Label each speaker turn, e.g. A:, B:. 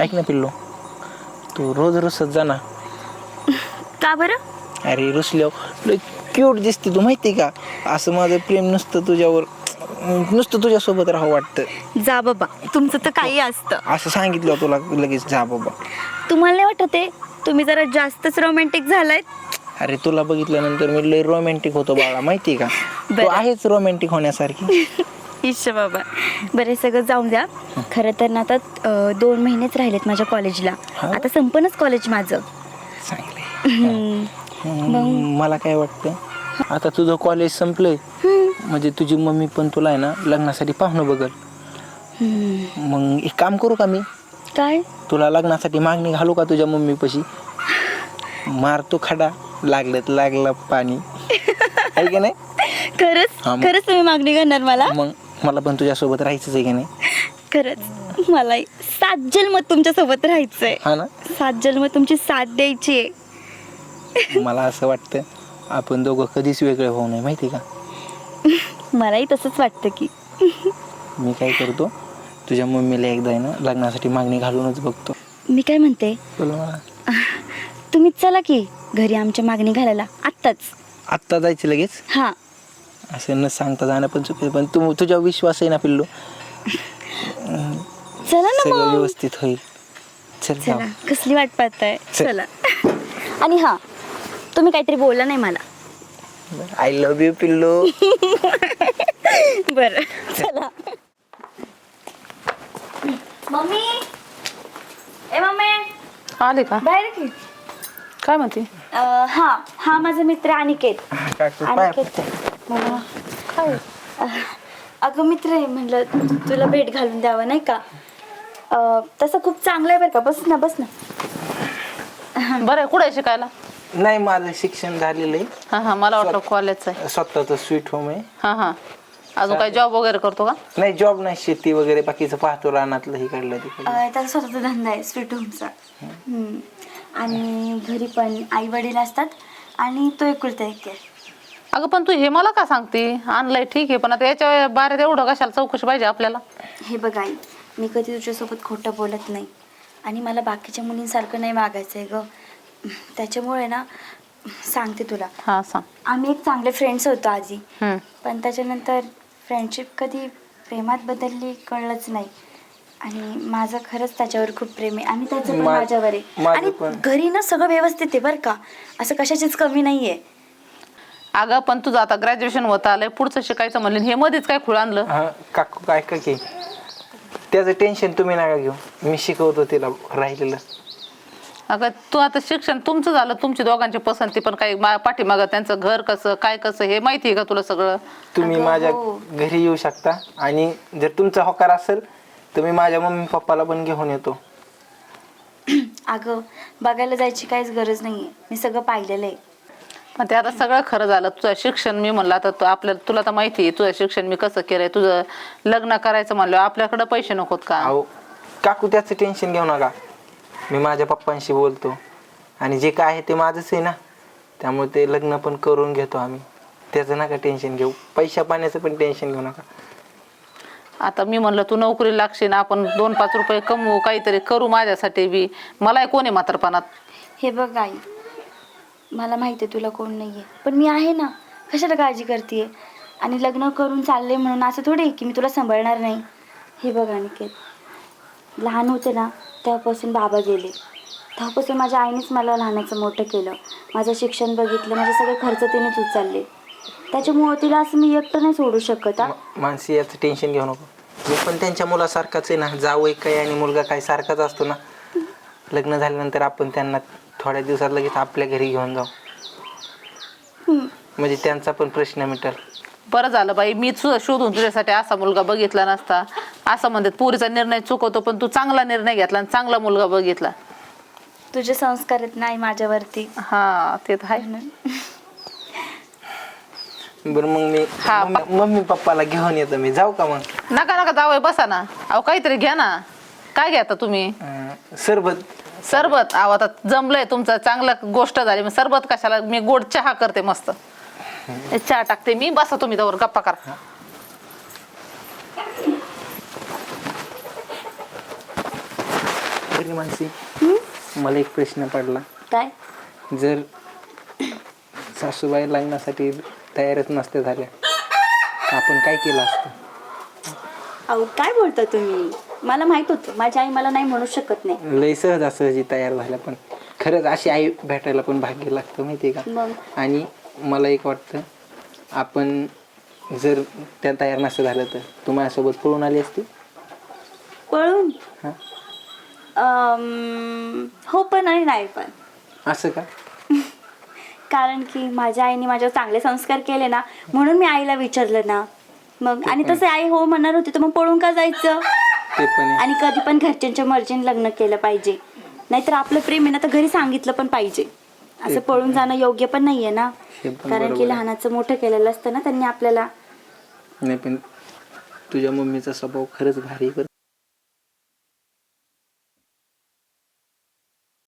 A: ऐक ना पिल्लू, तू रोज रुसत जा ना.
B: का बरं?
A: अरे रुसल्यावर लय क्यूट दिसते, तू माहिती का? असं माझं प्रेम नुसतं तुझ्यावर, नुसतं तुझ्यासोबत राहावं वाटतं.
B: जा बाबा, तुमचं तर काही असतं.
A: असं सांगितलं तुला लगेच जा बाबा.
B: तुम्हाला नाही वाटत आहे तुम्ही जरा जास्तच रोमॅन्टिक झालाय?
A: अरे तुला बघितल्यानंतर मी लय रोमॅन्टिक होतो बाळा, माहिती का? तू
B: बरं.
A: आहेच रोमॅन्टिक होण्यासारखी.
B: इश्श बाबा, बरे सगळं जाऊन द्या. खरं तर ना आता 2 महिनेच राहिलेत माझ्या कॉलेजला.
A: हा?
B: आता संपणच कॉलेज माझं.
A: चांगलंय.
B: मग
A: मला काय वाटतं, आता तुझं कॉलेज संपलंय म्हणजे तुझी मम्मी पण तुला आहे ना लग्नासाठी पाहुणं बघल. मग एक काम करू का मी,
B: काय?
A: तुला लग्नासाठी मागणी घालू का तुझ्या मम्मीपाशी? मारतो खडा, लागलं तर लागलं पाणी. आहे की नाही?
B: खरंच
A: हा मग.
B: खरंच तुम्ही मागणी करणार मला?
A: मग मला पण तुझ्यासोबत राहायचंच आहे की नाही?
B: खरंच मला 7 जन्म तुमच्या सोबत राहायचंय.
A: हा ना.
B: 7 जन्म तुमची साथ द्यायची आहे.
A: मला असं वाटतं आपण दोघं कधीच वेगळे होऊ नये, माहिती का?
B: मलाही तसंच वाटतं की.
A: मी काय करतो, तुझ्या मम्मीला एकदा आहे ना लग्नासाठी मागणी घालूनच बघतो.
B: मी काय म्हणते,
A: बोल मला.
B: तुम्ही चला की घरी आमच्या मागणी घालायला आत्ताच.
A: आत्ता जायचं लगेच?
B: हा.
A: असं न सांगता जाणं पण चुकीचं, पण तुझ्या विश्वास आहे ना पिल्लू,
B: चला ना
A: सगळं
B: मग.
A: व्यवस्थित होईल. चल जाऊ.
B: चला, कसली वाट पाहताय?
A: चल.
B: चला. आणि हा, तुम्ही काहीतरी बोलला नाही मला.
A: आय लव्ह यू पिल्लू.
B: बरं चला. मम्मी, ए मम्मी
C: आले का?
B: बाहेर की.
C: काय म्हणते?
B: हा माझा मित्र अनिकेत.
A: काकू पाय
B: अनिकेत मम्मा,
C: काय?
B: अगं मित्र आहे, म्हणलं तुला भेट घालून द्यावं नाही का? तसं खूप चांगलं आहे बरं का. बस ना बस ना.
C: बरं आहे, कुठे आहे शिकायला?
A: नाही, माझं शिक्षण झालेलं आहे.
C: हा मला वाटलं कॉलेजचं आहे.
A: स्वतःचं स्वीट होम आहे.
C: हा अजून काही जॉब वगैरे करतो का?
A: नाही जॉब नाही, शेती वगैरे बाकीचं पाहतो, रानातलं हे काढलं तिकडलं.
B: त्याचा स्वतःचा धंदा आहे स्वीट होमचा. आणि घरी पण आई वडील असतात आणि तो एकुलता एक आहे.
C: अगं पण तू हे मला का सांगते? आणलंय ठीक आहे, पण आता याच्या बाहेर एवढं कशाला चौकशी पाहिजे आपल्याला?
B: हे बघ आई, मी कधी तुझ्यासोबत खोटं बोलत नाही आणि मला बाकीच्या मुलींसारखं नाही वागायचं आहे ग. त्याच्यामुळे ना सांगते तुला,
C: हा सांग.
B: आम्ही एक चांगले फ्रेंड्स होतो आधी,
C: हम्म.
B: पण त्याच्यानंतर फ्रेंडशिप कधी प्रेमात बदलली कळलंच नाही. आणि माझं खरंच त्याच्यावर खूप प्रेम आहे आणि त्याचं पण माझ्यावर आहे.
A: माझं
B: आणि
A: पण.
B: घरी ना सगळं व्यवस्थित आहे बरं का, असं कशाचीच कमी नाही आहे.
C: अगं पण तुझं आता ग्रॅज्युएशन होत आलंय, पुढचं शिकायचं म्हणलं, हे मध्येच काय खुळ आणलं?
A: हा काकू काय का की, त्याचं टेन्शन तुम्ही नका घेऊ, मी शिकवतो तिला राहिलेलं.
C: अगं तू आता शिक्षण तुमचं झालं, तुमची दोघांची पसंती, पण काही पाठीमागं त्यांचं घर कसं काय कसं हे माहिती आहे का तुला सगळं?
A: तुम्ही
B: अगं,
A: माझ्या
B: हो.
A: घरी येऊ शकता आणि जर तुमचा होकार असेल तर मी माझ्या मम्मी पप्पाला पण घेऊन येतो.
B: अगं बघायला जायची काहीच गरज नाही आहे, मी सगळं पाहिलेलं आहे.
C: पण ते आता सगळं खरं झालं. तुझं शिक्षण मी म्हणलं आता तुला तर माहिती आहे तुझं शिक्षण मी कसं केलंय. तुझं लग्न करायचं म्हणलं, आपल्याकडे पैसे नकोत का?
A: अहो काकू त्याचं टेन्शन घेऊ नका, मी माझ्या पप्पांशी बोलतो आणि जे काय आहे ते माझंच आहे ना, त्यामुळे ते लग्न पण करून घेतो आम्ही, त्याचं नका टेन्शन घेऊ. पैशा पाण्याचं पण टेन्शन घेऊ नका.
C: आता मी म्हणलं तू नोकरी लागशील, आपण 2-5 रुपये कमवू, काहीतरी करू माझ्यासाठी बी. मला कोण आहे म्हातारपणात?
B: हे बघ आई, मला माहिती आहे तुला कोण नाही आहे, पण मी आहे ना, कशाला काळजी करते? आणि लग्न करून चालले म्हणून असं थोडी की मी तुला सांभाळणार नाही. हे बघ अनिकेत, लहान होते ना तेव्हापासून बाबा गेले, तेव्हापासून माझ्या आईनेच मला लहानाचं मोठं केलं, माझं शिक्षण बघितलं, माझे सगळे खर्च तिनेच उचलले. त्याच्यामुळं तिला असं मी एकटं नाही सोडू शकत.
A: मानसी याचं टेन्शन घेऊ नको, मी पण त्यांच्या मुलासारखाच आहे ना, जावई काय आणि मुलगा काय सारखाच असतो ना. लग्न झाल्यानंतर आपण त्यांना थोड्या दिवसात लगेच आपल्या घरी घेऊन जाऊ, म्हणजे त्यांचा पण प्रश्न मिटेल.
C: बरं झालं बाई, मी शोधून तुझ्यासाठी असा मुलगा बघितला नसता. असं म्हणतात पुरीचा निर्णय चुकवतो, पण तू चांगला निर्णय घेतला आणि चांगला मुलगा बघितला.
B: तुझे संस्कार आहेत नाही माझ्यावरती.
C: हा ते तर आहे.
A: बरं मग मी मम्मी पप्पाला घेऊन येतो, मी जाऊ का? मग
C: नका जावय, बसा ना. अहो काहीतरी घ्या ना. काय घेता तुम्ही?
A: सरबत.
C: सरबत? अहो आता जमलंय तुमचं, चांगला गोष्ट झाली. मग सरबत कशाला, मी गोड चहा करते मस्त, चहा टाकते मी. बसा तुम्ही त्यावर गप्पा करा.
A: बरी मानसी,
B: हं?
A: मला एक प्रश्न पडला.
B: काय?
A: जर सासूबाई लग्नासाठी तयारच नसत्या झाल्या तर आपण काय केलं असतं?
B: अहो काय बोलता तुम्ही? मला माहित होतं माझी आई मला नाही म्हणू शकत नाही.
A: लय सहजासहजी तयार झाल्या, पण खरंच अशी आई भेटायला पण भाग्य लागतं माहिती आहे का.
B: मग
A: आणि मला एक वाटतं, आपण जर त्या तयार नसतं झालं तर तू माझ्यासोबत पळून आली असती.
B: पळून?
A: हां,
B: हो पण आणि नाही पण.
A: असं का?
B: कारण की माझ्या आईने माझ्यावर चांगले संस्कार केले ना, म्हणून मी आईला विचारलं ना. मग आणि तसं आई हो म्हणणार होती तर मग पळून का जायचं?
A: ते पण आहे.
B: आणि कधी पण घरच्यांच्या मर्जीने लग्न केलं पाहिजे, नाहीतर आपलं प्रेम आहे ना तर घरी सांगितलं पण पाहिजे. असं पळून जाणं योग्य पण नाहीये ना.
A: हे पण
B: कारण
A: बरोबर
B: की
A: आहे.
B: लहानाचं मोठं केलेलं असतं ना त्यांनी आपल्याला.
A: नाही पण तुझ्या मम्मीचा स्वभाव खरंच भारी आहे बरं.